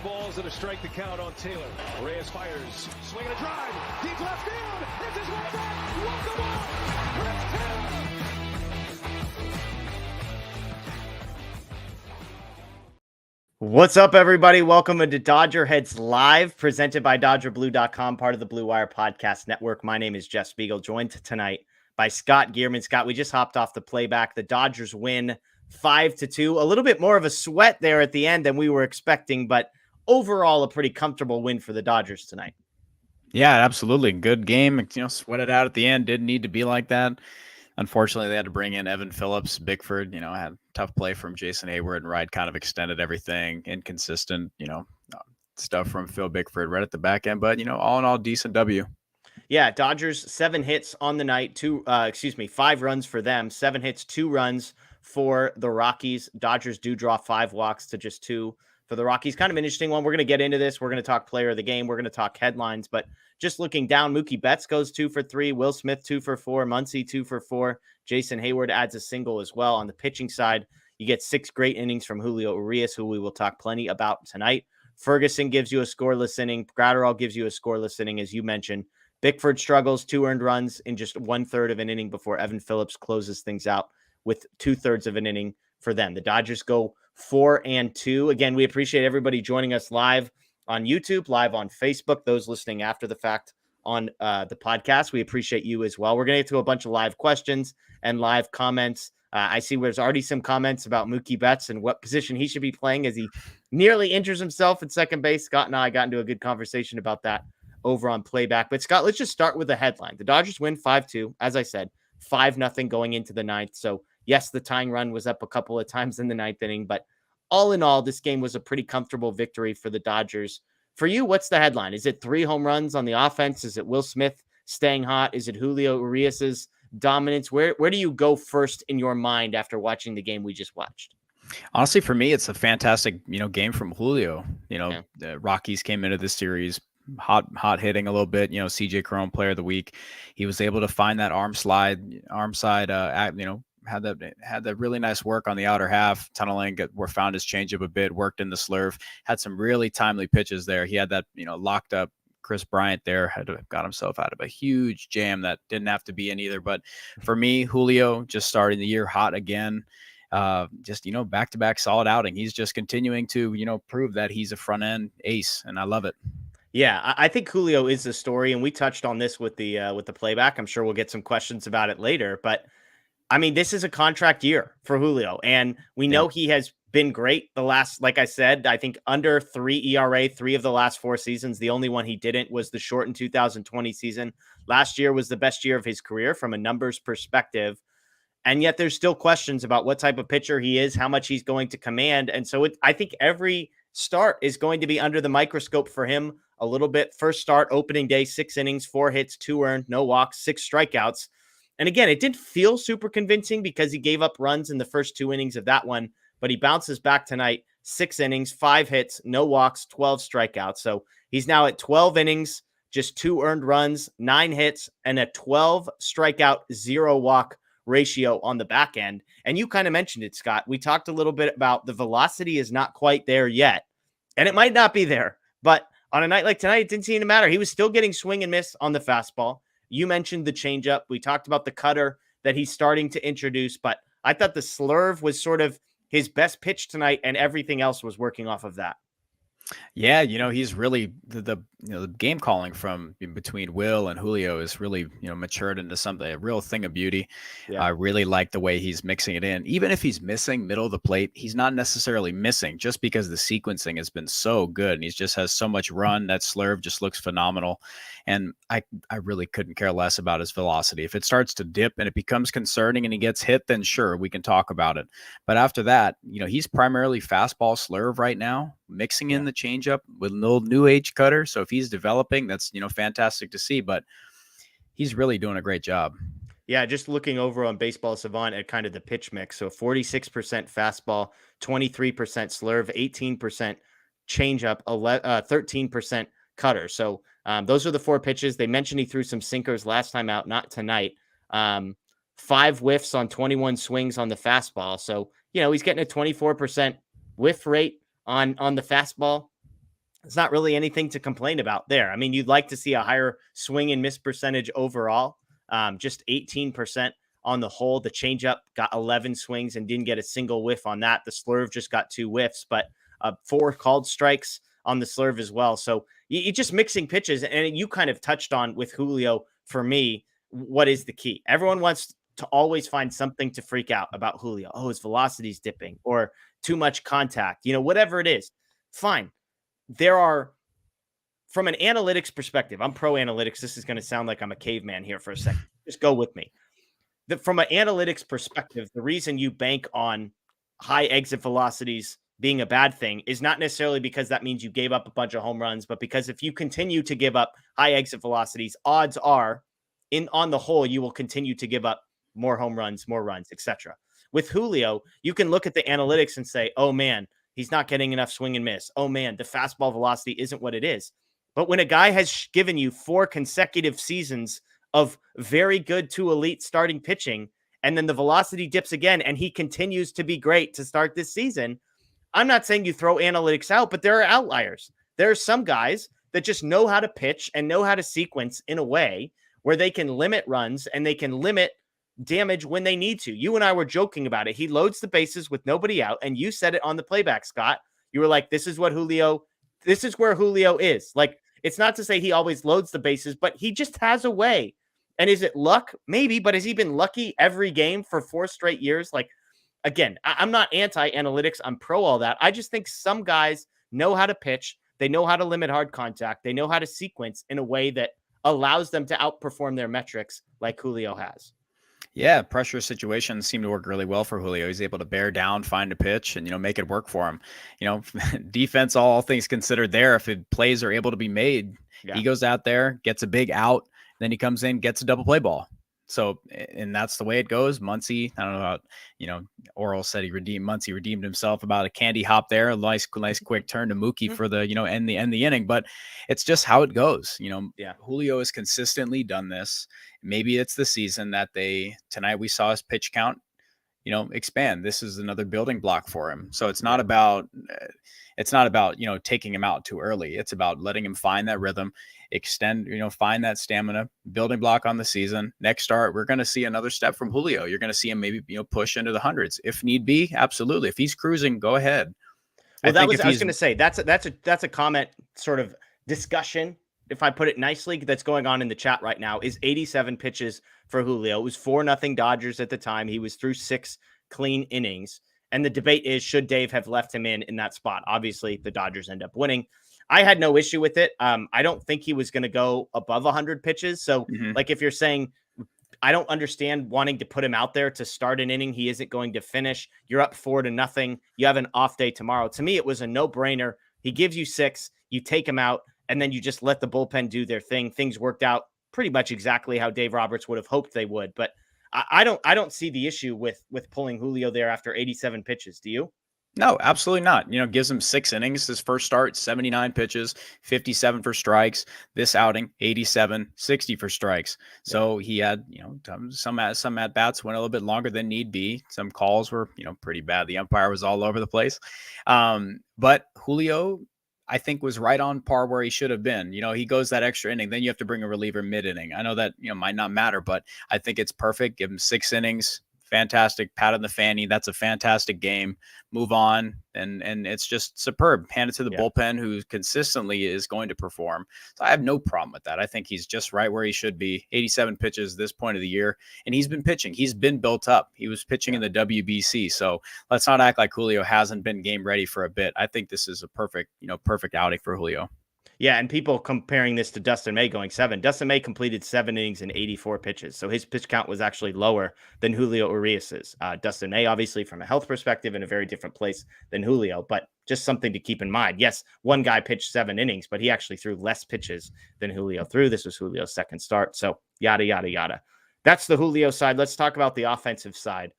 balls and a strike to count on Taylor. Urías fires, swinging a drive, deep left field. This is way back. Walk the ball. Chris Taylor. What's up, everybody? Welcome to DodgerHeads Live, presented by DodgerBlue.com, part of the Blue Wire Podcast Network. My name is Jeff Spiegel, joined tonight by Scott Geirman. Scott, we just hopped off the playback. The Dodgers win 5-2. A little bit more of a sweat there at the end than we were expecting, but overall a pretty comfortable win for the Dodgers tonight. Yeah, absolutely. Good game. Sweat it out at the end. Didn't need to be like that. Unfortunately, they had to bring in Evan Phillips. Bickford, had a tough play from Jason Hayward, and Wright kind of extended everything. Inconsistent, stuff from Phil Bickford right at the back end. But, all in all, decent W. Yeah, Dodgers, 7 hits on the night, 5 runs for them, 7 hits, 2 runs for the Rockies. Dodgers do draw 5 walks to just 2 for the Rockies. Kind of an interesting one. We're going to get into this. We're going to talk player of the game. We're going to talk headlines, but just looking down, Mookie Betts goes 2 for 3, Will Smith 2 for 4, Muncy 2 for 4, Jason Hayward adds a single as well. On the pitching side, you get 6 great innings from Julio Urías, who we will talk plenty about tonight. Ferguson gives you a scoreless inning. Gratterall gives you a scoreless inning, as you mentioned. Bickford struggles, 2 earned runs in just 1/3 of an inning before Evan Phillips closes things out with 2/3 of an inning for them. The Dodgers go 4-2. Again, we appreciate everybody joining us live on YouTube, live on Facebook, those listening after the fact on the podcast. We appreciate you as well. We're going to get to a bunch of live questions and live comments. I see there's already some comments about Mookie Betts and what position he should be playing as he nearly injures himself at second base. Scott and I got into a good conversation about that over on playback. But Scott, let's just start with the headline. The Dodgers win 5-2. As I said, 5-0 going into the ninth. So yes, the tying run was up a couple of times in the ninth inning, but all in all, this game was a pretty comfortable victory for the Dodgers. For you, what's the headline? Is it 3 home runs on the offense? Is it Will Smith staying hot? Is it Julio Urías' dominance? Where do you go first in your mind after watching the game we just watched? Honestly, for me, it's a fantastic, game from Julio. The Rockies came into this series hot hitting a little bit. CJ Cron, player of the week. He was able to find that arm side, had that really nice work on the outer half, tunneling, found his changeup a bit, worked in the slurve, had some really timely pitches there. He had that, locked up Chris Bryant there, had to have got himself out of a huge jam that didn't have to be in either. But for me, Julio just starting the year hot again. Back-to-back solid outing. He's just continuing to, prove that he's a front end ace, and I love it. Yeah, I think Julio is the story, and we touched on this with the playback. I'm sure we'll get some questions about it later, but I mean, this is a contract year for Julio, and we know he has been great the last, like I said, I think under 3 ERA, 3 of the last 4 seasons. The only one he didn't was the shortened 2020 season. Last year was the best year of his career from a numbers perspective, and yet there's still questions about what type of pitcher he is, how much he's going to command, and so I think every start is going to be under the microscope for him a little bit. First start, opening day, 6 innings, 4 hits, 2 earned, no walks, 6 strikeouts. And again, it didn't feel super convincing because he gave up runs in the first 2 innings of that one, but he bounces back tonight, 6 innings, 5 hits, no walks, 12 strikeouts. So he's now at 12 innings, just 2 earned runs, 9 hits, and a 12 strikeout, 0 walk ratio on the back end. And you kind of mentioned it, Scott. We talked a little bit about the velocity is not quite there yet, and it might not be there, but on a night like tonight, it didn't seem to matter. He was still getting swing and miss on the fastball. You mentioned the changeup. We talked about the cutter that he's starting to introduce, but I thought the slurve was sort of his best pitch tonight, and everything else was working off of that. Yeah, he's really the game calling from between Will and Julio is really matured into something, a real thing of beauty. Yeah. I really like the way he's mixing it in. Even if he's missing middle of the plate, he's not necessarily missing just because the sequencing has been so good, and he just has so much run. That slurve just looks phenomenal, and I really couldn't care less about his velocity. If it starts to dip and it becomes concerning and he gets hit, then sure, we can talk about it. But after that, he's primarily fastball slurve right now, mixing in the changeup with an old new age cutter. So if he's developing, that's, fantastic to see, but he's really doing a great job. Yeah. Just looking over on Baseball Savant at kind of the pitch mix. So 46% fastball, 23% slurve, 18% changeup, 13% cutter. So those are the 4 pitches. They mentioned he threw some sinkers last time out, not tonight. 5 whiffs on 21 swings on the fastball. So, he's getting a 24% whiff rate on the fastball. It's not really anything to complain about there. I mean, you'd like to see a higher swing and miss percentage overall, just 18% on the whole. The changeup got 11 swings and didn't get a single whiff on that. The slurve just got 2 whiffs, but 4 called strikes on the slurve as well. So you're just mixing pitches. And you kind of touched on with Julio, for me, what is the key? Everyone wants to always find something to freak out about Julio. Oh, his velocity's dipping or too much contact, whatever it is. Fine. There are, from an analytics perspective, I'm pro analytics. This is going to sound like I'm a caveman here for a second. Just go with me. From an analytics perspective, the reason you bank on high exit velocities being a bad thing is not necessarily because that means you gave up a bunch of home runs, but because if you continue to give up high exit velocities, odds are on the whole, you will continue to give up more home runs, more runs, etc. With Julio, you can look at the analytics and say, oh man, he's not getting enough swing and miss. Oh man, the fastball velocity isn't what it is. But when a guy has given you 4 consecutive seasons of very good to elite starting pitching, and then the velocity dips again, and he continues to be great to start this season, I'm not saying you throw analytics out, but there are outliers. There are some guys that just know how to pitch and know how to sequence in a way where they can limit runs and they can limit damage when they need to. You and I were joking about it. He loads the bases with nobody out, and you said it on the playback, Scott. You were like, this is where Julio is. Like, it's not to say he always loads the bases, but he just has a way. And is it luck? Maybe, but has he been lucky every game for 4 straight years? Like, again, I'm not anti-analytics. I'm pro all that. I just think some guys know how to pitch. They know how to limit hard contact. They know how to sequence in a way that allows them to outperform their metrics like Julio has. Yeah, pressure situations seem to work really well for Julio. He's able to bear down, find a pitch, and make it work for him. Defense, all things considered, there, if plays are able to be made, he goes out there, gets a big out, then he comes in, gets a double play ball. So, and that's the way it goes. Muncy, I don't know about, Oral said Muncy redeemed himself about a candy hop there. A nice quick turn to Mookie for the, end the inning, but it's just how it goes. Julio has consistently done this. Maybe it's the season that tonight we saw his pitch count, expand. This is another building block for him. So it's not about, taking him out too early. It's about letting him find that rhythm, extend, find that stamina, building block on the season. Next start, we're going to see another step from Julio. You're going to see him maybe, push into the hundreds if need be. Absolutely. If he's cruising, go ahead. Well, I was going to say, that's a comment sort of discussion, if I put it nicely, that's going on in the chat right now. Is 87 pitches for Julio. It was 4-0 Dodgers at the time. He was through 6 clean innings. And the debate is, should Dave have left him in that spot? Obviously, the Dodgers end up winning. I had no issue with it. I don't think he was going to go above 100 pitches. So, like, if you're saying, I don't understand wanting to put him out there to start an inning, he isn't going to finish. You're up 4-0. You have an off day tomorrow. To me, it was a no-brainer. He gives you 6, you take him out, and then you just let the bullpen do their thing. Things worked out pretty much exactly how Dave Roberts would have hoped they would. But I don't see the issue with pulling Julio there after 87 pitches. Do you? No, absolutely not. Gives him 6 innings. His first start, 79 pitches, 57 for strikes. This outing, 87, 60 for strikes. So he had, some at bats went a little bit longer than need be. Some calls were, pretty bad. The umpire was all over the place. But Julio, I think, was right on par where he should have been. He goes that extra inning, then you have to bring a reliever mid-inning. I know that, might not matter, but I think it's perfect. Give him 6 innings. Fantastic pat on the fanny. That's a fantastic game. Move on. And it's just superb. Hand it to the bullpen, who consistently is going to perform. So I have no problem with that. I think he's just right where he should be. 87 pitches this point of the year. And he's been pitching. He's been built up. He was pitching in the WBC. So let's not act like Julio hasn't been game ready for a bit. I think this is a perfect outing for Julio. Yeah, and people comparing this to Dustin May going 7. Dustin May completed 7 innings and 84 pitches, so his pitch count was actually lower than Julio Urías's. Dustin May, obviously, from a health perspective, in a very different place than Julio, but just something to keep in mind. Yes, one guy pitched 7 innings, but he actually threw less pitches than Julio threw. This was Julio's second start, so yada, yada, yada. That's the Julio side. Let's talk about the offensive side.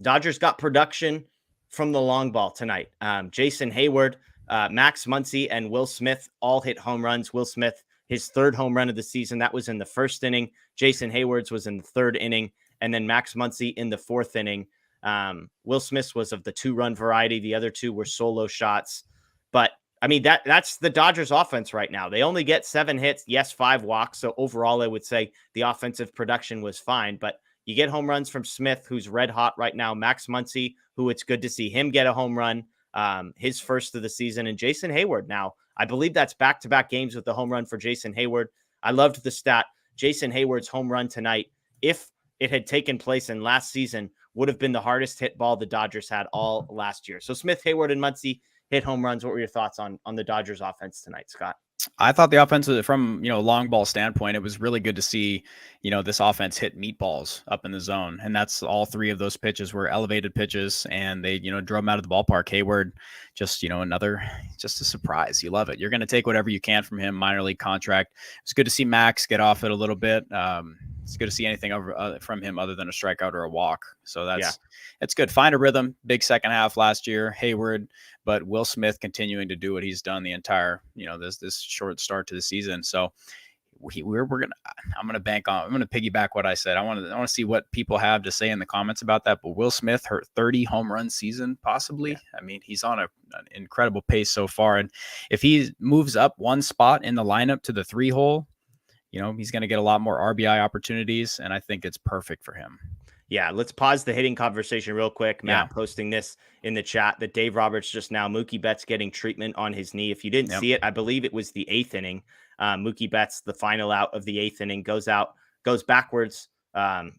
Dodgers got production from the long ball tonight. Jason Hayward, Max Muncy, and Will Smith all hit home runs. Will Smith, his 3rd home run of the season, that was in the 1st inning. Jason Hayward's was in the 3rd inning, and then Max Muncy in the 4th inning. Will Smith's was of the 2-run variety. The other 2 were solo shots. But I mean, that's the Dodgers offense right now. They only get 7 hits, yes, 5 walks. So overall, I would say the offensive production was fine, but you get home runs from Smith, who's red hot right now. Max Muncy, who it's good to see him get a home run, his first of the season, and Jason Hayward. Now, I believe that's back-to-back games with the home run for Jason Hayward. I loved the stat. Jason Hayward's home run tonight, if it had taken place in last season, would have been the hardest hit ball the Dodgers had all last year. So Smith, Hayward, and Muncy hit home runs. What were your thoughts on the Dodgers offense tonight, Scott? I thought the offense, from long ball standpoint, it was really good to see this offense hit meatballs up in the zone, and that's all 3 of those pitches were elevated pitches, and they drove them out of the ballpark. Hayward, just a surprise. You love it. You're going to take whatever you can from him. Minor league contract. It's good to see Max get off it a little bit. It's good to see anything from him other than a strikeout or a walk. So it's good. Find a rhythm. Big second half last year, Hayward, but Will Smith continuing to do what he's done the entire, this short start to the season. So I'm going to piggyback what I said. I want to see what people have to say in the comments about that. But Will Smith, her 30 home run season, possibly. Yeah. I mean, he's on an incredible pace so far. And if he moves up one spot in the lineup to the 3 hole, he's going to get a lot more RBI opportunities, and I think it's perfect for him. Yeah, let's pause the hitting conversation real quick. Matt posting this in the chat that Dave Roberts just now, Mookie Betts getting treatment on his knee. If you didn't see it, I believe it was the 8th inning. Mookie Betts, the final out of the 8th inning, goes backwards.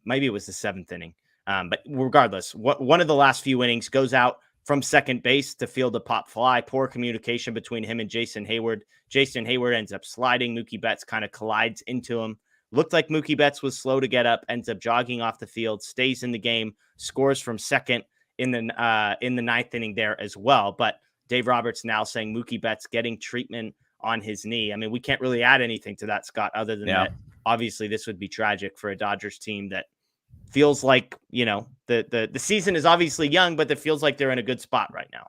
Maybe it was the 7th inning. But regardless, one of the last few innings goes out from second base to field a pop fly. Poor communication between him and Jason Hayward. Jason Hayward ends up sliding. Mookie Betts kind of collides into him. Looked like Mookie Betts was slow to get up, ends up jogging off the field, stays in the game, scores from second in the 9th inning there as well. But Dave Roberts now saying Mookie Betts getting treatment on his knee. I mean, we can't really add anything to that, Scott, other than that. Obviously, this would be tragic for a Dodgers team that feels like, the season is obviously young, but it feels like they're in a good spot right now.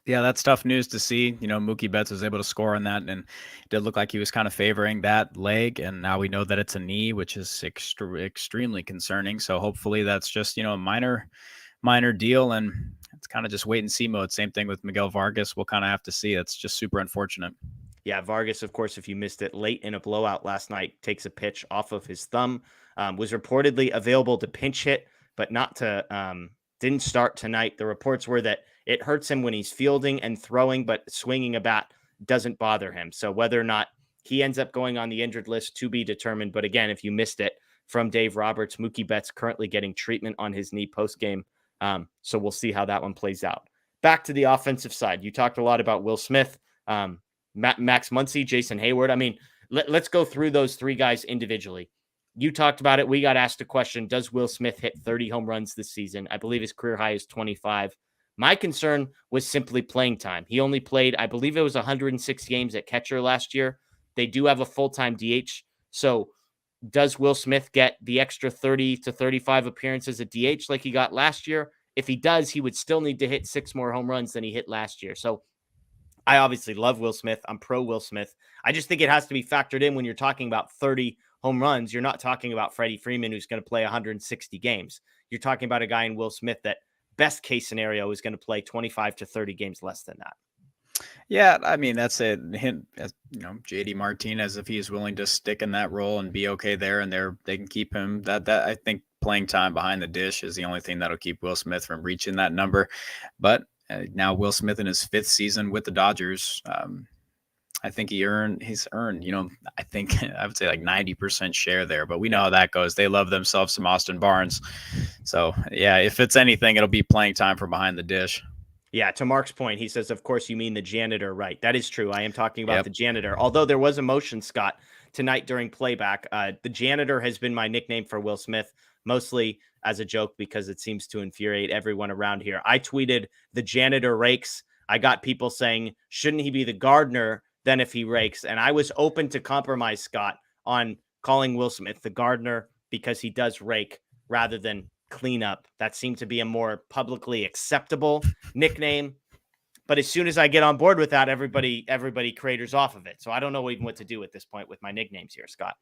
Yeah, that's tough news to see. Mookie Betts was able to score on that, and it did look like he was kind of favoring that leg. And now we know that it's a knee, which is extremely concerning. So hopefully that's just, a minor deal, and it's kind of just wait and see mode. Same thing with Miguel Vargas. We'll kind of have to see. It's just super unfortunate. Yeah, Vargas, of course, if you missed it, late in a blowout last night, takes a pitch off of his thumb, was reportedly available to pinch hit, but not to, didn't start tonight. The reports were that it hurts him when he's fielding and throwing, but swinging a bat doesn't bother him. So whether or not he ends up going on the injured list to be determined. But again, if you missed it from Dave Roberts, Mookie Betts currently getting treatment on his knee post-game. So we'll see how that one plays out. Back to the offensive side. You talked a lot about Will Smith, Max Muncy, Jason Hayward. I mean, let's go through those 3 guys individually. You talked about it. We got asked a question. Does Will Smith hit 30 home runs this season? I believe his career high is 25. My concern was simply playing time. He only played, I believe it was 106 games at catcher last year. They do have a full-time DH. So does Will Smith get the extra 30 to 35 appearances at DH like he got last year? If he does, he would still need to hit 6 more home runs than he hit last year. So I obviously love Will Smith. I'm pro Will Smith. I just think it has to be factored in when you're talking about 30 home runs. You're not talking about Freddie Freeman, who's going to play 160 games. You're talking about a guy in Will Smith that best case scenario is going to play 25 to 30 games less than that. Yeah, I mean, that's a hint, as JD Martinez, if he's willing to stick in that role and be okay there, and they can keep him. That I think playing time behind the dish is the only thing that'll keep Will Smith from reaching that number. But now Will Smith in his 5th season with the Dodgers, I think he's earned, I think I would say like 90% share there, but we know how that goes. They love themselves some Austin Barnes. So yeah, if it's anything, it'll be playing time from behind the dish. Yeah. To Mark's point, he says, of course you mean the janitor, right? That is true. I am talking about the janitor, although there was emotion, Scott, tonight during playback. The janitor has been my nickname for Will Smith, mostly as a joke because it seems to infuriate everyone around here. I tweeted the janitor rakes. I got people saying, shouldn't he be the gardener than if he rakes? And I was open to compromise, Scott, on calling Will Smith the gardener because he does rake rather than clean up. That seemed to be a more publicly acceptable nickname. But as soon as I get on board with that, everybody craters off of it. So I don't know even what to do at this point with my nicknames here, Scott.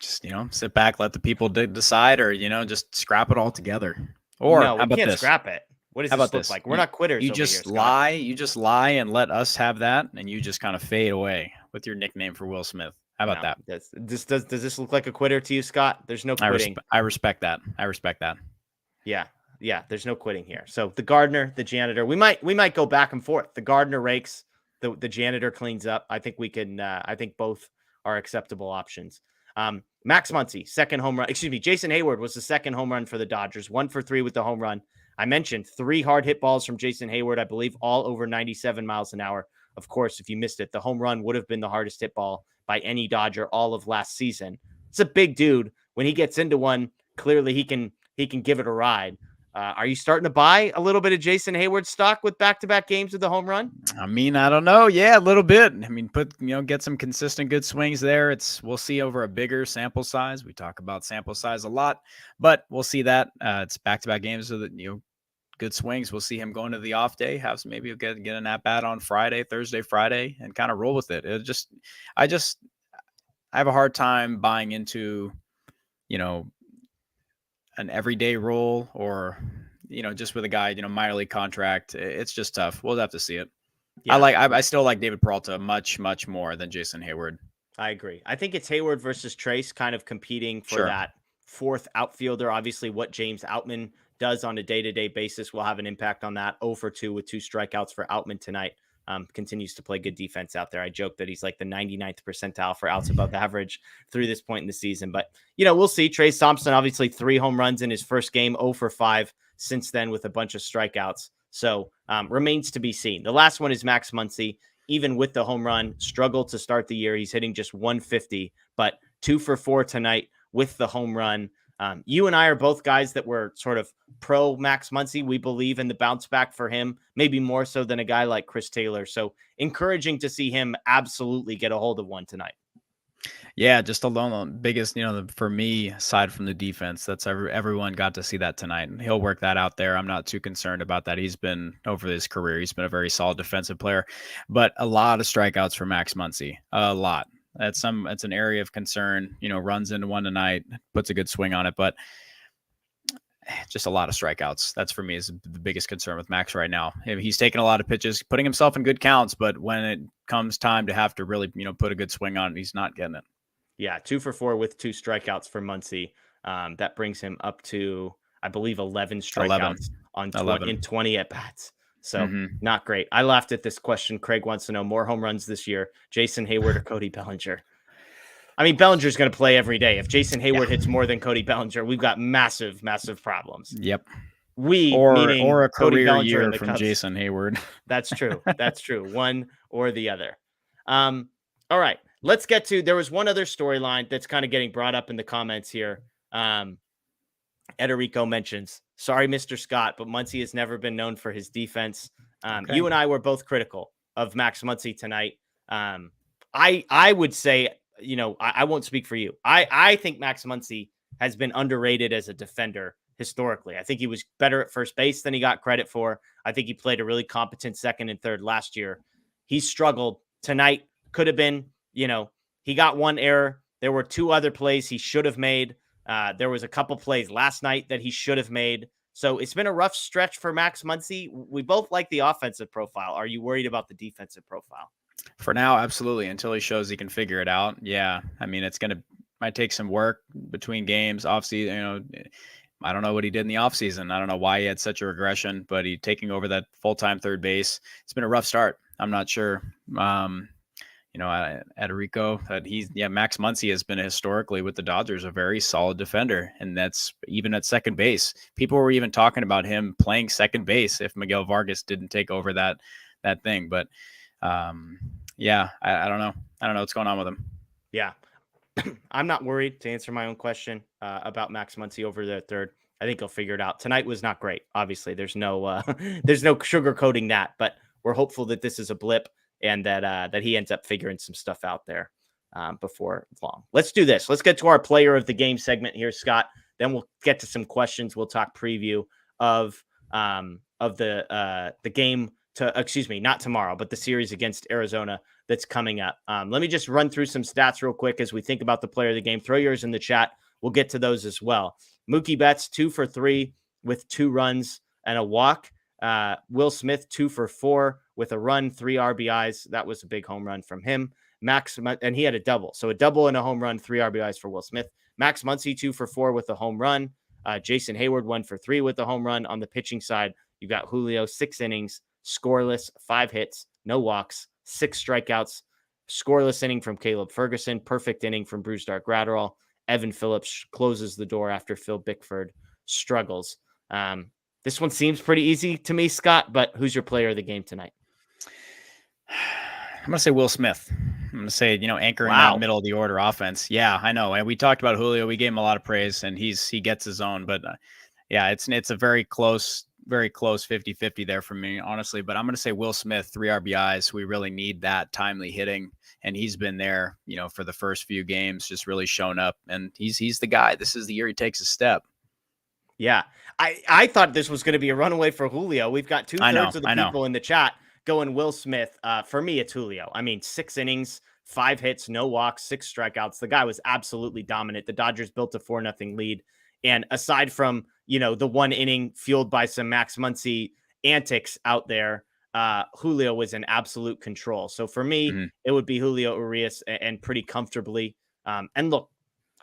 Just, sit back, let the people decide, or, just scrap it all together. Or no, we can't scrap it. What does How this about look this? like? We're not quitters You over here, just Scott. lie. You just lie and let us have that, and you just kind of fade away with your nickname for Will Smith. How about that? Does this look like a quitter to you, Scott? There's no quitting. I respect that. I respect that. Yeah. There's no quitting here. So the gardener, the janitor, we might go back and forth. The gardener rakes, the janitor cleans up. I think we can. I think both are acceptable options. Max Muncy, second home run. Excuse me, Jason Hayward was the second home run for the Dodgers. 1 for 3 with the home run. I mentioned 3 hard hit balls from Jason Hayward, I believe, all over 97 miles an hour. Of course, if you missed it, the home run would have been the hardest hit ball by any Dodger all of last season. It's a big dude. When he gets into one, clearly he can give it a ride. Are you starting to buy a little bit of Jason Hayward stock with back-to-back games with the home run? I mean, I don't know. Yeah, a little bit. I mean, get some consistent good swings there. We'll see over a bigger sample size. We talk about sample size a lot, but we'll see that. It's back-to-back games with good swings. We'll see him going to the off day. Maybe he'll get an at bat on Thursday, Friday, and kind of roll with it. I have a hard time buying into, an everyday role or, just with a guy, minor league contract. It's just tough. We'll have to see it. Yeah. I still like David Peralta much, much more than Jason Hayward. I agree. I think it's Hayward versus Trace kind of competing for that fourth outfielder. Obviously, what James Outman does on a day-to-day basis will have an impact on that. 0 for 2 with 2 strikeouts for Outman tonight. Continues to play good defense out there. I joke that he's like the 99th percentile for outs above average through this point in the season. But, we'll see. Trace Thompson, obviously 3 home runs in his first game, 0 for 5 since then with a bunch of strikeouts. So remains to be seen. The last one is Max Muncy. Even with the home run, struggled to start the year. He's hitting just 150, but 2 for 4 tonight with the home run. You and I are both guys that were sort of pro Max Muncy. We believe in the bounce back for him, maybe more so than a guy like Chris Taylor. So encouraging to see him absolutely get a hold of one tonight. Yeah, just alone the biggest, for me, aside from the defense, that's everyone got to see that tonight. And he'll work that out there. I'm not too concerned about that. He's been over his career. He's been a very solid defensive player, but a lot of strikeouts for Max Muncy, a lot. It's an area of concern, runs into one tonight, puts a good swing on it, but just a lot of strikeouts. That's for me is the biggest concern with Max right now. He's taking a lot of pitches, putting himself in good counts, but when it comes time to have to really, put a good swing on it, he's not getting it. Yeah. 2 for 4 with 2 strikeouts for Muncy. That brings him up to, I believe, 11 strikeouts in 20 at bats. So not great. I laughed at this question. Craig wants to know more home runs this year, Jason Hayward or Cody Bellinger. I mean, Bellinger's going to play every day. If Jason Hayward hits more than Cody Bellinger, we've got massive, massive problems. Yep. Or a career year from Cubs. Jason Hayward. That's true. That's true. One or the other. All right. Let's get to, there was one other storyline that's kind of getting brought up in the comments here. Ederico mentions, sorry, Mr. Scott, but Muncy has never been known for his defense. Okay. You and I were both critical of Max Muncy tonight. I would say, I won't speak for you. I think Max Muncy has been underrated as a defender historically. I think he was better at first base than he got credit for. I think he played a really competent second and third last year. He struggled tonight. Could have been, he got one error. There were 2 other plays he should have made. There was a couple plays last night that he should have made. So it's been a rough stretch for Max Muncy. We both like the offensive profile. Are you worried about the defensive profile? For now, absolutely. Until he shows he can figure it out. Yeah. I mean, might take some work between games, offseason. I don't know what he did in the offseason. I don't know why he had such a regression, but he taking over that full-time third base. It's been a rough start. I'm not sure. Ederico, that Max Muncy has been historically with the Dodgers a very solid defender, and that's even at second base. People were even talking about him playing second base if Miguel Vargas didn't take over that thing. But I don't know. I don't know what's going on with him. Yeah. I'm not worried, to answer my own question about Max Muncy over the third. I think he'll figure it out. Tonight was not great. Obviously, there's no sugarcoating that, but we're hopeful that this is a blip and that he ends up figuring some stuff out there before long. Let's do this. Let's get to our player of the game segment here, Scott. Then we'll get to some questions. We'll talk preview of the game not tomorrow, but the series against Arizona that's coming up. Let me just run through some stats real quick as we think about the player of the game. Throw yours in the chat. We'll get to those as well. Mookie Betts, 2 for 3 with 2 runs and a walk. Will Smith 2 for 4 with a run, 3 RBIs. That was a big home run from him. And he had a double. So a double and a home run, 3 RBIs for Will Smith. Max Muncy 2 for 4 with a home run. Jason Hayward 1 for 3 with the home run. On the pitching side, you've got Julio 6 innings, scoreless, 5 hits, no walks, 6 strikeouts. Scoreless inning from Caleb Ferguson. Perfect inning from Brusdar Graterol. Evan Phillips closes the door after Phil Bickford struggles. This one seems pretty easy to me, Scott, but who's your player of the game tonight? I'm going to say Will Smith. I'm going to say, anchoring that middle of the order offense. Yeah, I know. And we talked about Julio. We gave him a lot of praise, and he gets his own. But, it's a very close 50-50 there for me, honestly. But I'm going to say Will Smith, 3 RBIs. We really need that timely hitting. And he's been there, for the first few games, just really shown up. And he's the guy. This is the year he takes a step. Yeah. I thought this was going to be a runaway for Julio. We've got 2/3 of the people in the chat going Will Smith. For me, it's Julio. I mean, 6 innings, 5 hits, no walks, 6 strikeouts. The guy was absolutely dominant. The Dodgers built a 4-0 lead. And aside from, the 1 inning fueled by some Max Muncy antics out there, Julio was in absolute control. So for me, it would be Julio Urías and pretty comfortably. And look,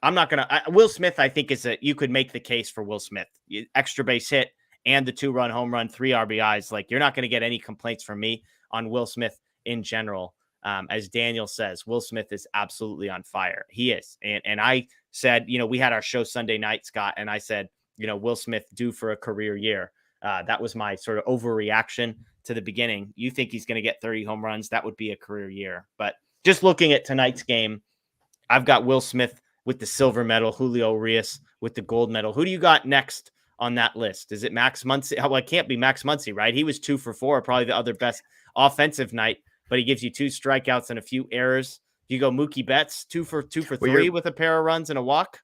I'm not going to Will Smith. I think you could make the case for Will Smith, extra base hit and the 2-run home run, 3 RBIs. Like, you're not going to get any complaints from me on Will Smith in general. As Daniel says, Will Smith is absolutely on fire. He is. And I said, we had our show Sunday night, Scott, and I said, Will Smith due for a career year. That was my sort of overreaction to the beginning. You think he's going to get 30 home runs? That would be a career year. But just looking at tonight's game, I've got Will Smith with the silver medal, Julio Urías with the gold medal. Who do you got next on that list? Is it Max Muncy? Well, it can't be Max Muncy, right? He was 2 for 4, probably the other best offensive night, but he gives you 2 strikeouts and a few errors. You go Mookie Betts, 2 for 3 with a pair of runs and a walk.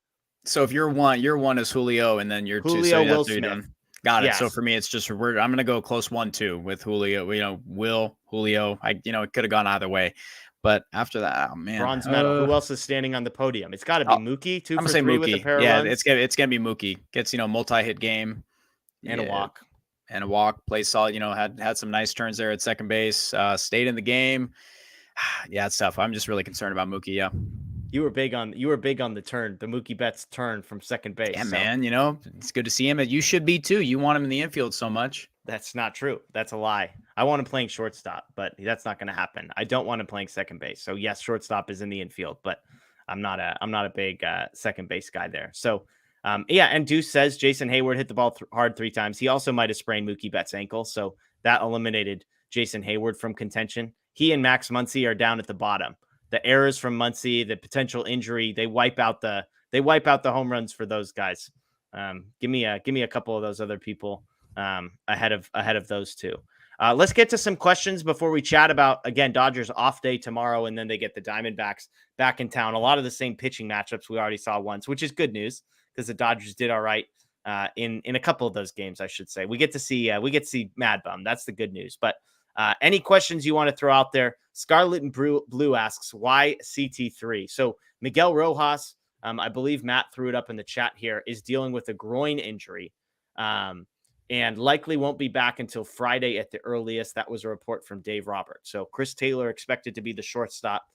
So if your one is Julio, and then your Julio, 2, so Will Smith. Got it. Yes. So for me, it's just I'm going to go close 1-2 with Julio. Julio. It could have gone either way. But after that, oh man, bronze medal. Who else is standing on the podium? It's got to be Mookie. 2 for 3 with a pair of runs. It's gonna be Mookie. Gets multi-hit game and a walk. Plays solid. Had some nice turns there at second base. Stayed in the game. Yeah, it's tough. I'm just really concerned about Mookie. Yeah. You were big on the turn, the Mookie Betts turn from second base. Yeah, man. It's good to see him. You should be too. You want him in the infield so much. That's not true. That's a lie. I want him playing shortstop, but that's not going to happen. I don't want him playing second base. So yes, shortstop is in the infield, but I'm not a big second base guy there. So and Deuce says Jason Hayward hit the ball hard 3 times. He also might have sprained Mookie Betts' ankle, so that eliminated Jason Hayward from contention. He and Max Muncy are down at the bottom. The errors from Muncy, the potential injury, they wipe out the home runs for those guys. Give me a couple of those other people ahead of those two. Let's get to some questions before we chat about, again, Dodgers off day tomorrow, and then they get the Diamondbacks back in town. A lot of the same pitching matchups we already saw once, which is good news because the Dodgers did all right in a couple of those games, I should say. We get to see Mad Bum. That's the good news. But any questions you want to throw out there? Scarlet and Blue asks, why CT3? So Miguel Rojas, I believe Matt threw it up in the chat here, is dealing with a groin injury and likely won't be back until Friday at the earliest. That was a report from Dave Roberts. So Chris Taylor expected to be the shortstop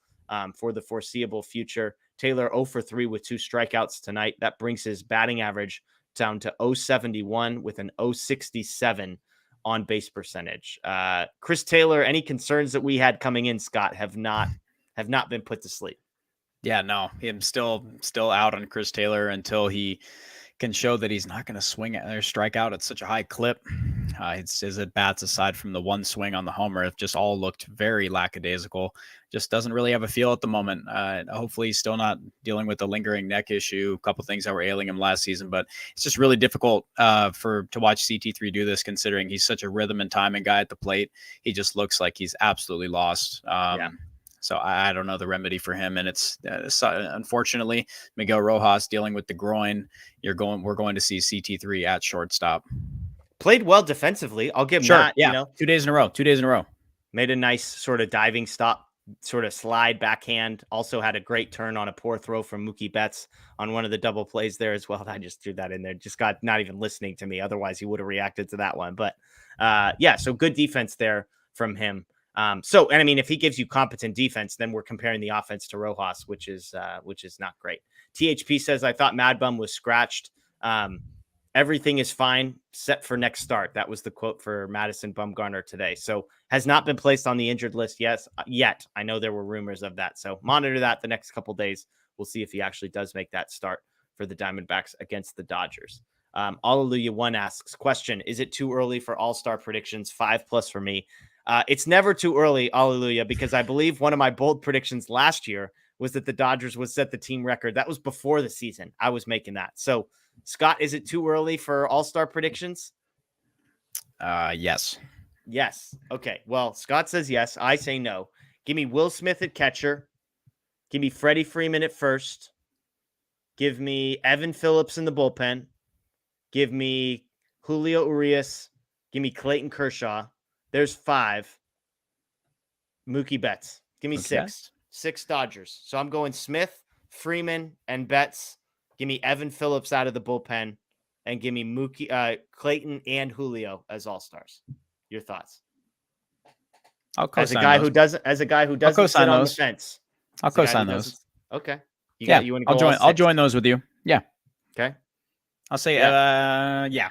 for the foreseeable future. Taylor 0 for 3 with 2 strikeouts tonight. That brings his batting average down to 0.71 with an 0.67 on base percentage. Chris Taylor, any concerns that we had coming in, Scott, have not been put to sleep. Yeah, no, I'm still out on Chris Taylor until he can show that he's not going to swing or strike out at such a high clip. His at-bats, aside from the 1 swing on the homer, it just all looked very lackadaisical. Just doesn't really have a feel at the moment. Hopefully he's still not dealing with the lingering neck issue, a couple things that were ailing him last season, but it's just really difficult to watch CT3 do this, considering he's such a rhythm and timing guy at the plate. He just looks like he's absolutely lost. So I don't know the remedy for him. And it's unfortunately Miguel Rojas dealing with the groin. We're going to see CT3 at shortstop. Played well defensively. I'll give him that. Yeah. 2 days in a row. Made a nice sort of diving stop sort of slide backhand. Also had a great turn on a poor throw from Mookie Betts on one of the double plays there as well. I just threw that in there. Just got not even listening to me. Otherwise, he would have reacted to that one. But so good defense there from him. And I mean, if he gives you competent defense, then we're comparing the offense to Rojas, which is not great. THP says, I thought Mad Bum was scratched. Everything is fine, set for next start. That was the quote for Madison Bumgarner today. So has not been placed on the injured list yet. I know there were rumors of that. So monitor that the next couple days. We'll see if he actually does make that start for the Diamondbacks against the Dodgers. Alleluia One asks, question, is it too early for all-star predictions? 5+ for me. It's never too early, Alleluia, because I believe one of my bold predictions last year was that the Dodgers would set the team record. That was before the season. I was making that. So Scott, is it too early for all-star predictions? Yes. Yes. Okay. Well, Scott says yes. I say no. Give me Will Smith at catcher. Give me Freddie Freeman at first. Give me Evan Phillips in the bullpen. Give me Julio Urías. Give me Clayton Kershaw. There's 5. Mookie Betts. Give me 6. 6 Dodgers. So I'm going Smith, Freeman, and Betts. Give me Evan Phillips out of the bullpen, and give me Mookie, Clayton, and Julio as all-stars. Your thoughts? As a guy who doesn't sit on the fence. I'll co-sign those. Okay. I'll join those with you. Yeah. Okay. I'll say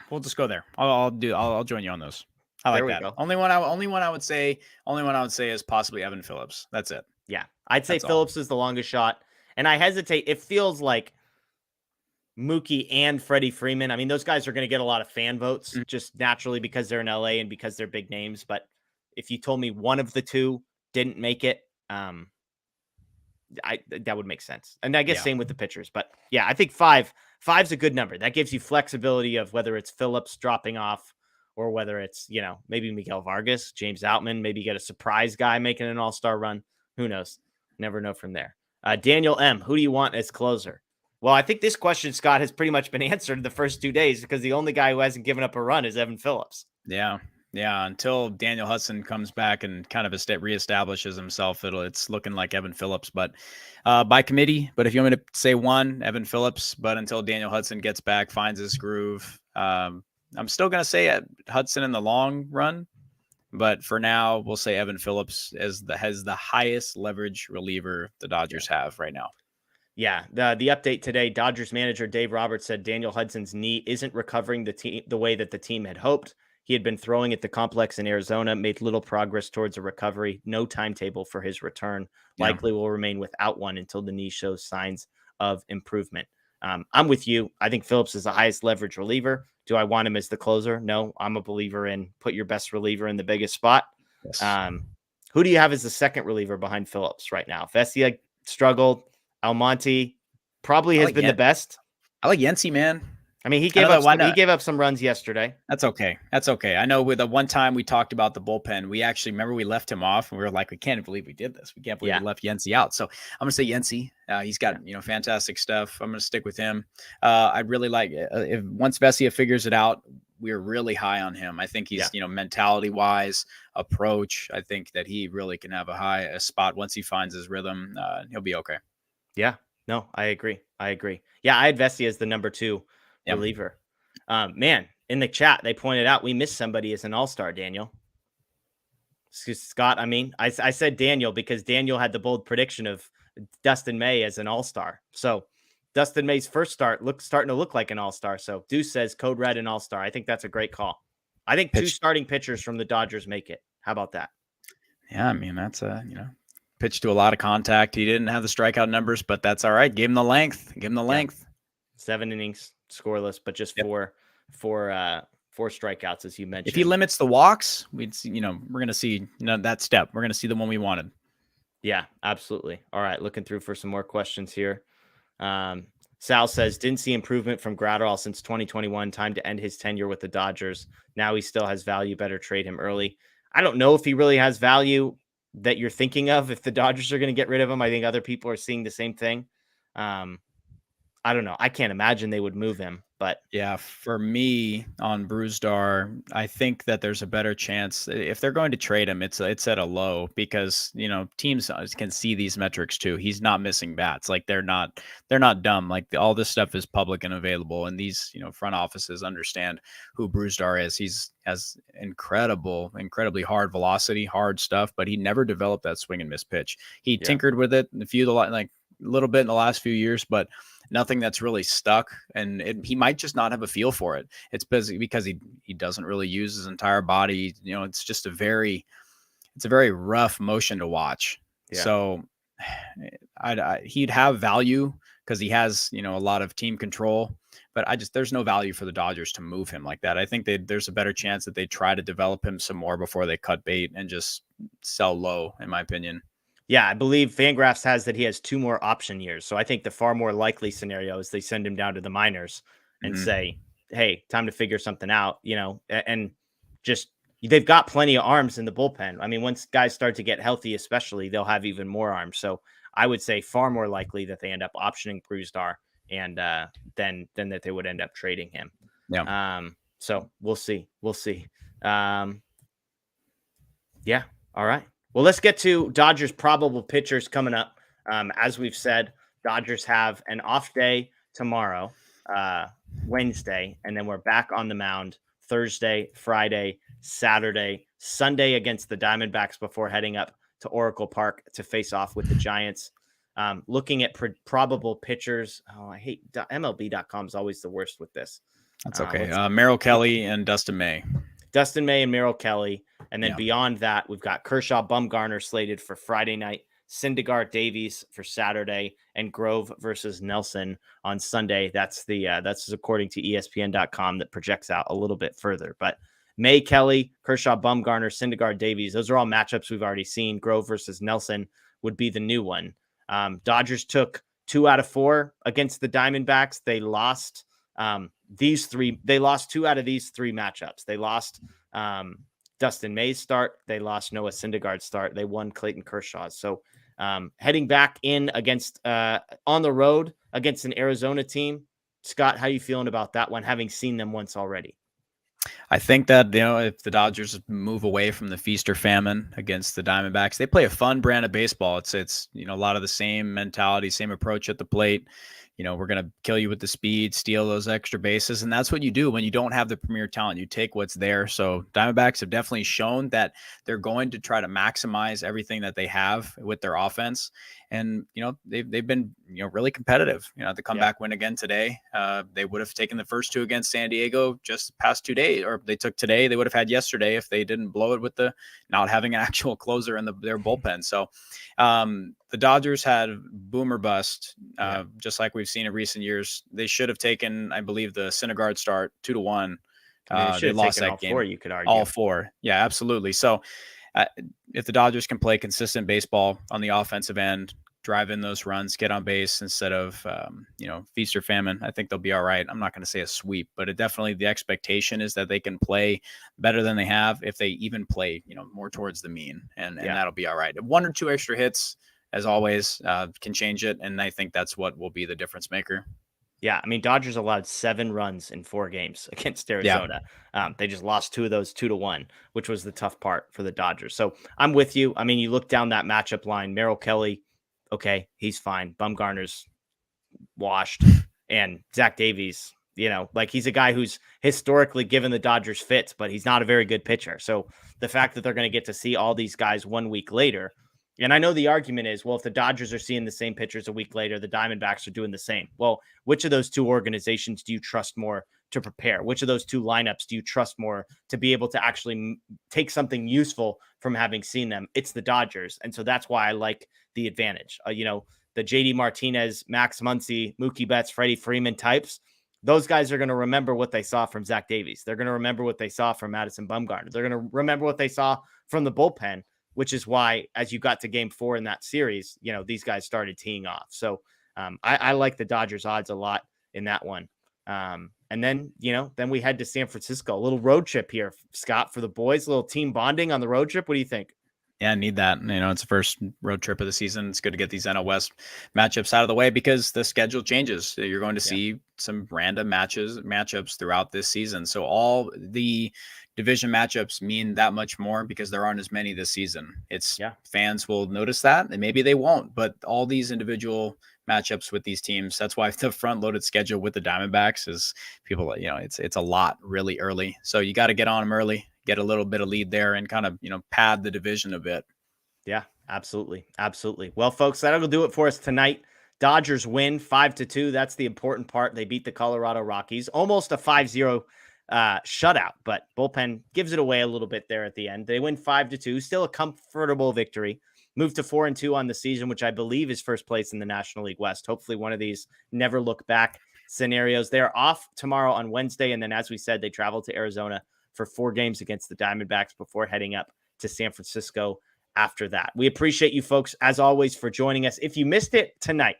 we'll just go there. I'll join you on those. I like that. Go. Only one I would say is possibly Evan Phillips. That's it. Yeah. I'd say Phillips is the longest shot. And I hesitate. It feels like Mookie and Freddie Freeman. I mean, those guys are going to get a lot of fan votes just naturally because they're in LA and because they're big names. But if you told me one of the two didn't make it, that would make sense. And I guess same with the pitchers. But yeah, I think 5's a good number. That gives you flexibility of whether it's Phillips dropping off or whether it's, maybe Miguel Vargas, James Outman, maybe you get a surprise guy making an all-star run. Who knows? Never know from there. Daniel M., who do you want as closer? Well, I think this question, Scott, has pretty much been answered in the first 2 days because the only guy who hasn't given up a run is Evan Phillips. Yeah. Until Daniel Hudson comes back and kind of reestablishes himself, it's looking like Evan Phillips, but by committee. But if you want me to say one, Evan Phillips, but until Daniel Hudson gets back, finds his groove, I'm still going to say Hudson in the long run. But for now, we'll say Evan Phillips has the highest leverage reliever the Dodgers have right now. Yeah, the update today, Dodgers manager Dave Roberts said Daniel Hudson's knee isn't recovering the way that the team had hoped. He had been throwing at the complex in Arizona, made little progress towards a recovery. No timetable for his return. Likely will remain without one until the knee shows signs of improvement. I'm with you. I think Phillips is the highest leverage reliever. Do I want him as the closer? No, I'm a believer in put your best reliever in the biggest spot. Yes. Who do you have as the second reliever behind Phillips right now? Vesia struggled. Almonte probably has been the best. I like Yency, man. I mean, he gave up some runs yesterday. That's okay. I know with the one time we talked about the bullpen, we actually remember we left him off and we were like, we can't believe we did this. We can't believe we left Yency out. So I'm going to say Yency. He's got, fantastic stuff. I'm going to stick with him. I really like if once Vesia figures it out, we're really high on him. I think he's, mentality wise approach. I think that he really can have a spot once he finds his rhythm. He'll be okay. Yeah, no, I agree. Yeah. I had Vesia as the number 2 reliever. Man, in the chat, they pointed out we missed somebody as an all-star, Daniel. Scott, I said Daniel because Daniel had the bold prediction of Dustin May as an all-star. So Dustin May's first start starting to look like an all-star. So Deuce says Code Red and all-star. I think that's a great call. I think 2 starting pitchers from the Dodgers make it. How about that? Yeah, that's pitched to a lot of contact. He didn't have the strikeout numbers, but that's all right. Give him the length. 7 innings, scoreless, but just four strikeouts, as you mentioned. If he limits the walks, we're going to see that step. We're going to see the one we wanted. Yeah, absolutely. All right, looking through for some more questions here. Sal says, didn't see improvement from Gratterall since 2021. Time to end his tenure with the Dodgers. Now he still has value. Better trade him early. I don't know if he really has value that you're thinking of if the Dodgers are going to get rid of him. I think other people are seeing the same thing. I don't know. I can't imagine they would move him, but Yeah, for me on Bruzdar, I think that there's a better chance if they're going to trade him. It's at a low because teams can see these metrics too. He's not missing bats. Like they're not dumb. Like all this stuff is public and available, and these front offices understand who Bruzdar is. He's has incredibly hard velocity, hard stuff, but he never developed that swing and miss pitch. He tinkered with it a little bit in the last few years, but nothing that's really stuck, and he might just not have a feel for it. It's because he doesn't really use his entire body. It's just a very rough motion to watch. Yeah. So he'd have value because he has a lot of team control, but there's no value for the Dodgers to move him like that. I think there's a better chance that they try to develop him some more before they cut bait and just sell low, in my opinion. Yeah, I believe Fangraphs has that he has 2 more option years. So I think the far more likely scenario is they send him down to the minors and say, hey, time to figure something out, and just they've got plenty of arms in the bullpen. I mean, once guys start to get healthy, especially, they'll have even more arms. So I would say far more likely that they end up optioning Bruzdar and than that they would end up trading him. Yeah. So we'll see. Yeah. All right. Well, let's get to Dodgers probable pitchers coming up. As we've said, Dodgers have an off day tomorrow, Wednesday, and then we're back on the mound Thursday, Friday, Saturday, Sunday against the Diamondbacks before heading up to Oracle Park to face off with the Giants. Looking at probable pitchers. Oh, I hate MLB.com is always the worst with this. That's okay. Merrill Kelly and Dustin May. Dustin May and Merrill Kelly. And then beyond that, we've got Kershaw, Bumgarner slated for Friday night, Syndergaard, Davies for Saturday, and Grove versus Nelson on Sunday. That's according to ESPN.com that projects out a little bit further. But May, Kelly, Kershaw, Bumgarner, Syndergaard, Davies, those are all matchups we've already seen. Grove versus Nelson would be the new one. Dodgers took 2 out of 4 against the Diamondbacks. They lost these 3. They lost 2 out of these 3 matchups. They lost Dustin May's start. They lost Noah Syndergaard's start. They won Clayton Kershaw's. So heading back in against on the road against an Arizona team. Scott, how you feeling about that one, having seen them once already? I think that, if the Dodgers move away from the feast or famine against the Diamondbacks, they play a fun brand of baseball. It's a lot of the same mentality, same approach at the plate. We're going to kill you with the speed, steal those extra bases. And that's what you do when you don't have the premier talent. You take what's there. So Diamondbacks have definitely shown that they're going to try to maximize everything that they have with their offense. And, they've been, really competitive. The comeback win again today. They would have taken the first 2 against San Diego just the past 2 days, or they took today. They would have had yesterday if they didn't blow it with the not having an actual closer in their bullpen. So the Dodgers had boom or bust, just like we've seen in recent years. They should have taken, I believe, the Syndergaard start 2-1. They lost that game. 4, you could argue. All 4. Yeah, absolutely. So if the Dodgers can play consistent baseball on the offensive end, drive in those runs, get on base instead of, feast or famine, I think they'll be all right. I'm not going to say a sweep, but the expectation is that they can play better than they have if they even play, more towards the mean, and that'll be all right. 1 or 2 extra hits, as always, can change it, and I think that's what will be the difference maker. Yeah, I mean, Dodgers allowed 7 runs in 4 games against Arizona. Yeah. They just lost 2 of those 2-1, which was the tough part for the Dodgers. So I'm with you. I mean, you look down that matchup line, Merrill Kelly, okay, he's fine. Bumgarner's washed. And Zach Davies, he's a guy who's historically given the Dodgers fits, but he's not a very good pitcher. So the fact that they're going to get to see all these guys 1 week later, and I know the argument is, well, if the Dodgers are seeing the same pitchers a week later, the Diamondbacks are doing the same. Well, which of those 2 organizations do you trust more to prepare? Which of those 2 lineups do you trust more to be able to actually take something useful from having seen them? It's the Dodgers. And so that's why I like the advantage. The JD Martinez, Max Muncy, Mookie Betts, Freddie Freeman types, those guys are going to remember what they saw from Zach Davies. They're going to remember what they saw from Madison Bumgarner. They're going to remember what they saw from the bullpen, which is why, as you got to game 4 in that series, these guys started teeing off. So I like the Dodgers odds a lot in that one. And then we head to San Francisco, a little road trip here, Scott, for the boys, a little team bonding on the road trip. What do you think? Yeah, I need that. It's the first road trip of the season. It's good to get these NL West matchups out of the way because the schedule changes. You're going to see some random matchups throughout this season. So all the division matchups mean that much more because there aren't as many this season. Fans will notice that, and maybe they won't, but all these individual matchups with these teams, that's why the front loaded schedule with the Diamondbacks is people, it's a lot really early. So you got to get on them early, get a little bit of lead there and kind of, pad the division a bit. Yeah, absolutely. Absolutely. Well, folks, that'll do it for us tonight. Dodgers win 5-2. That's the important part. They beat the Colorado Rockies, almost a 5-0 shutout, but bullpen gives it away a little bit there at the end. They win 5-2, still a comfortable victory. Moved to 4-2 on the season, which I believe is first place in the National League West. Hopefully one of these never look back scenarios. They're off tomorrow on Wednesday. And then, as we said, they travel to Arizona for 4 games against the Diamondbacks before heading up to San Francisco after that. We appreciate you folks, as always, for joining us. If you missed it tonight,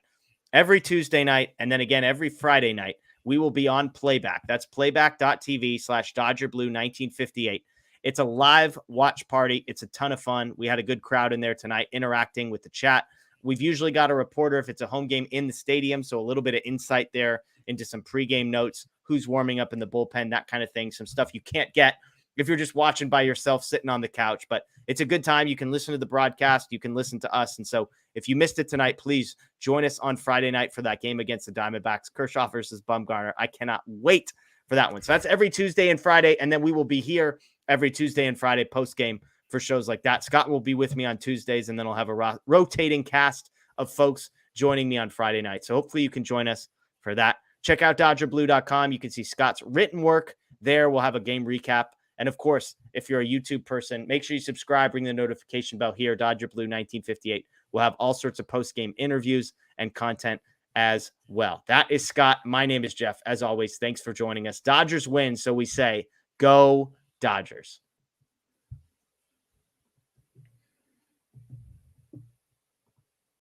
every Tuesday night, and then again every Friday night, we will be on Playback. That's playback.tv/DodgerBlue1958. It's a live watch party. It's a ton of fun. We had a good crowd in there tonight interacting with the chat. We've usually got a reporter if it's a home game in the stadium, so a little bit of insight there into some pregame notes, who's warming up in the bullpen, that kind of thing, some stuff you can't get if you're just watching by yourself sitting on the couch. But it's a good time. You can listen to the broadcast. You can listen to us. And so if you missed it tonight, please join us on Friday night for that game against the Diamondbacks, Kershaw versus Bumgarner. I cannot wait for that one. So that's every Tuesday and Friday. And then we will be here every Tuesday and Friday post game for shows like that. Scott will be with me on Tuesdays, and then I'll have a rotating cast of folks joining me on Friday night. So hopefully you can join us for that. Check out DodgerBlue.com. You can see Scott's written work there. We'll have a game recap. And of course, if you're a YouTube person, make sure you subscribe, ring the notification bell here. Dodger Blue 1958. We'll have all sorts of post-game interviews and content as well. That is Scott. My name is Jeff. As always, thanks for joining us. Dodgers win, so we say, go Dodgers.